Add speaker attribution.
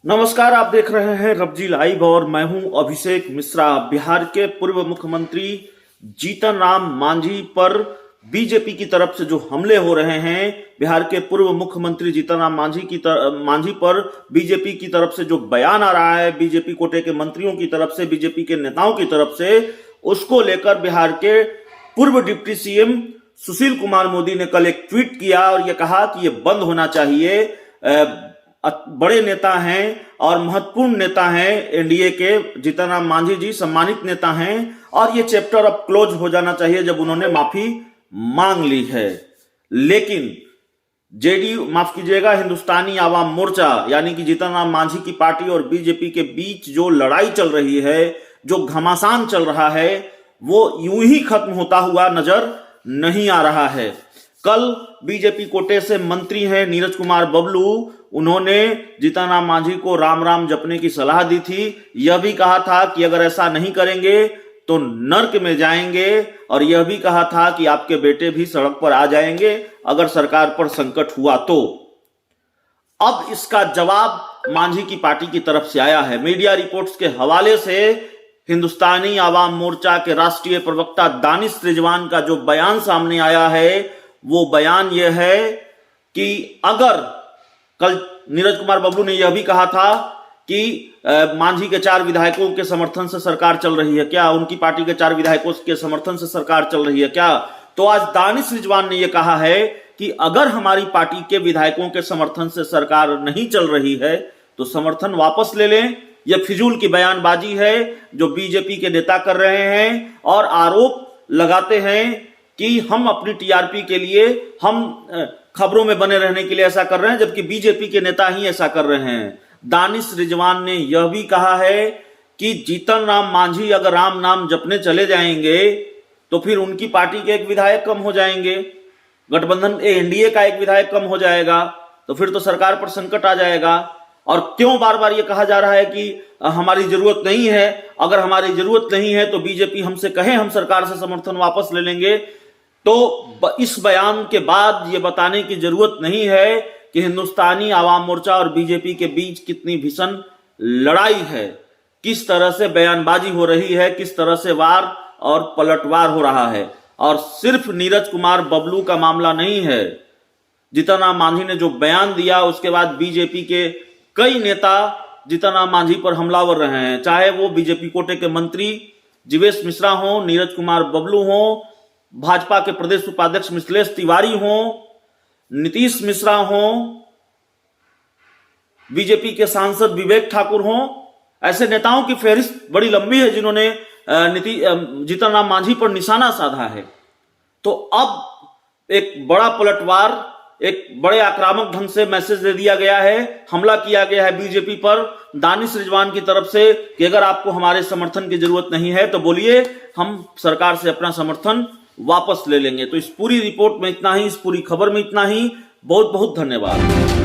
Speaker 1: नमस्कार, आप देख रहे हैं रबजी लाइव और मैं हूं अभिषेक मिश्रा। बिहार के पूर्व मुख्यमंत्री जीतन राम मांझी पर बीजेपी की तरफ से जो हमले हो रहे हैं, बिहार के पूर्व मुख्यमंत्री जीतन राम मांझी पर बीजेपी की तरफ से जो बयान आ रहा है, बीजेपी कोटे के मंत्रियों की तरफ से, बीजेपी के नेताओं की तरफ से, उसको लेकर बिहार के पूर्व डिप्टी सीएम सुशील कुमार मोदी ने कल एक ट्वीट किया और यह कहा कि यह बंद होना चाहिए। बड़े नेता हैं और महत्वपूर्ण नेता हैं एनडीए के जीतन राम मांझी जी, सम्मानित नेता हैं और ये चैप्टर अब क्लोज हो जाना चाहिए जब उन्होंने माफी मांग ली है। लेकिन जेडीयू, माफ कीजिएगा, हिंदुस्तानी आवाम मोर्चा यानी कि जीतन राम मांझी की पार्टी और बीजेपी के बीच जो लड़ाई चल रही है, जो घमासान चल रहा है, वो यूं ही खत्म होता हुआ नजर नहीं आ रहा है। कल बीजेपी कोटे से मंत्री हैं नीरज कुमार बबलू, उन्होंने जीतन राम मांझी को राम राम जपने की सलाह दी थी। यह भी कहा था कि अगर ऐसा नहीं करेंगे तो नर्क में जाएंगे और यह भी कहा था कि आपके बेटे भी सड़क पर आ जाएंगे अगर सरकार पर संकट हुआ तो। अब इसका जवाब मांझी की पार्टी की तरफ से आया है। मीडिया रिपोर्ट्स के हवाले से हिंदुस्तानी आवाम मोर्चा के राष्ट्रीय प्रवक्ता दानिश रिजवान का जो बयान सामने आया है, वो बयान यह है कि अगर कल नीरज कुमार बबलू ने यह भी कहा था कि मांझी के 4 विधायकों के समर्थन से सरकार चल रही है क्या, उनकी पार्टी के 4 विधायकों के समर्थन से सरकार चल रही है क्या, तो आज दानिश रिजवान ने यह कहा है कि अगर हमारी पार्टी के विधायकों के समर्थन से सरकार नहीं चल रही है तो समर्थन वापस ले लें। यह फिजूल की बयानबाजी है जो बीजेपी के नेता कर रहे हैं और आरोप लगाते हैं कि हम अपनी टीआरपी के लिए, हम खबरों में बने रहने के लिए ऐसा कर रहे हैं, जबकि बीजेपी के नेता ही ऐसा कर रहे हैं। दानिश रिजवान ने यह भी कहा है कि जीतन राम मांझी अगर राम नाम जपने चले जाएंगे तो फिर उनकी पार्टी के एक विधायक कम हो जाएंगे, गठबंधन एनडीए का एक विधायक कम हो जाएगा, तो फिर तो सरकार पर संकट आ जाएगा। और क्यों बार बार यह कहा जा रहा है कि हमारी जरूरत नहीं है? अगर हमारी जरूरत नहीं है तो बीजेपी हमसे कहे हम सरकार से समर्थन वापस ले लेंगे। तो इस बयान के बाद यह बताने की जरूरत नहीं है कि हिंदुस्तानी आवाम मोर्चा और बीजेपी के बीच कितनी भीषण लड़ाई है, किस तरह से बयानबाजी हो रही है, किस तरह से वार और पलटवार हो रहा है। और सिर्फ नीरज कुमार बबलू का मामला नहीं है। जीतन राम मांझी ने जो बयान दिया उसके बाद बीजेपी के कई नेता जीतन राम मांझी पर हमलावर रहे हैं, चाहे वो बीजेपी कोटे के मंत्री जीवेश मिश्रा हो, नीरज कुमार बबलू हो, भाजपा के प्रदेश उपाध्यक्ष मिथिलेश तिवारी हो, नीतीश मिश्रा हो, बीजेपी के सांसद विवेक ठाकुर हो। ऐसे नेताओं की फहरिस्त बड़ी लंबी है जिन्होंने जीतन राम मांझी पर निशाना साधा है। तो अब एक बड़ा पलटवार, एक बड़े आक्रामक ढंग से मैसेज दे दिया गया है, हमला किया गया है बीजेपी पर दानिश रिजवान की तरफ से कि अगर आपको हमारे समर्थन की जरूरत नहीं है तो बोलिए, हम सरकार से अपना समर्थन वापस ले लेंगे। तो इस पूरी रिपोर्ट में इतना ही, इस पूरी खबर में इतना ही। बहुत बहुत धन्यवाद।